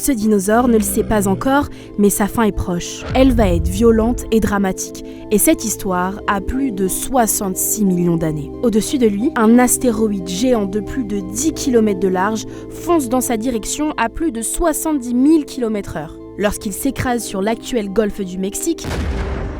Ce dinosaure ne le sait pas encore, mais sa fin est proche. Elle va être violente et dramatique, et cette histoire a plus de 66 millions d'années. Au-dessus de lui, un astéroïde géant de plus de 10 km de large fonce dans sa direction à plus de 70 000 km/h. Lorsqu'il s'écrase sur l'actuel golfe du Mexique,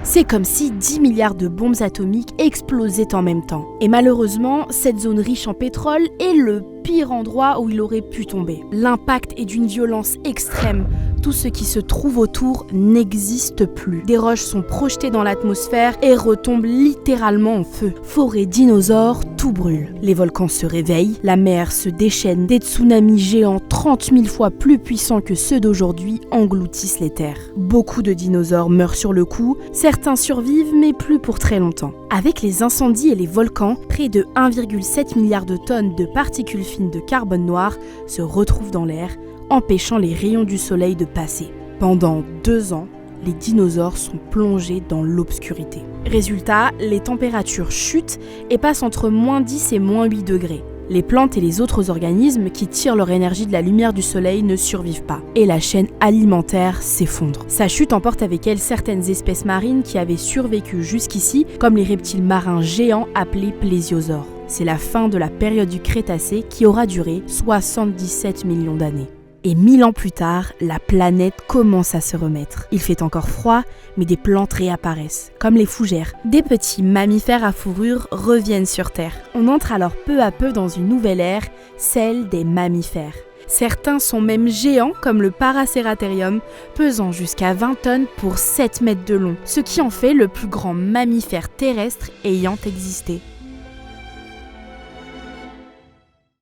c'est comme si 10 milliards de bombes atomiques explosaient en même temps. Et malheureusement, cette zone riche en pétrole est le pire endroit où il aurait pu tomber. L'impact est d'une violence extrême. Tout ce qui se trouve autour n'existe plus. Des roches sont projetées dans l'atmosphère et retombent littéralement en feu. Forêts, dinosaures, tout brûle. Les volcans se réveillent, la mer se déchaîne, des tsunamis géants 30 000 fois plus puissants que ceux d'aujourd'hui engloutissent les terres. Beaucoup de dinosaures meurent sur le coup, certains survivent mais plus pour très longtemps. Avec les incendies et les volcans, près de 1,7 milliard de tonnes de particules fines de carbone noir se retrouvent dans l'air, empêchant les rayons du soleil de passer. Pendant 2 ans, les dinosaures sont plongés dans l'obscurité. Résultat, les températures chutent et passent entre -10 et -8 degrés. Les plantes et les autres organismes qui tirent leur énergie de la lumière du soleil ne survivent pas. Et la chaîne alimentaire s'effondre. Sa chute emporte avec elle certaines espèces marines qui avaient survécu jusqu'ici, comme les reptiles marins géants appelés plésiosaures. C'est la fin de la période du Crétacé qui aura duré 77 millions d'années. Et 1000 ans plus tard, la planète commence à se remettre. Il fait encore froid, mais des plantes réapparaissent, comme les fougères. Des petits mammifères à fourrure reviennent sur Terre. On entre alors peu à peu dans une nouvelle ère, celle des mammifères. Certains sont même géants, comme le Paraceratherium, pesant jusqu'à 20 tonnes pour 7 mètres de long, ce qui en fait le plus grand mammifère terrestre ayant existé.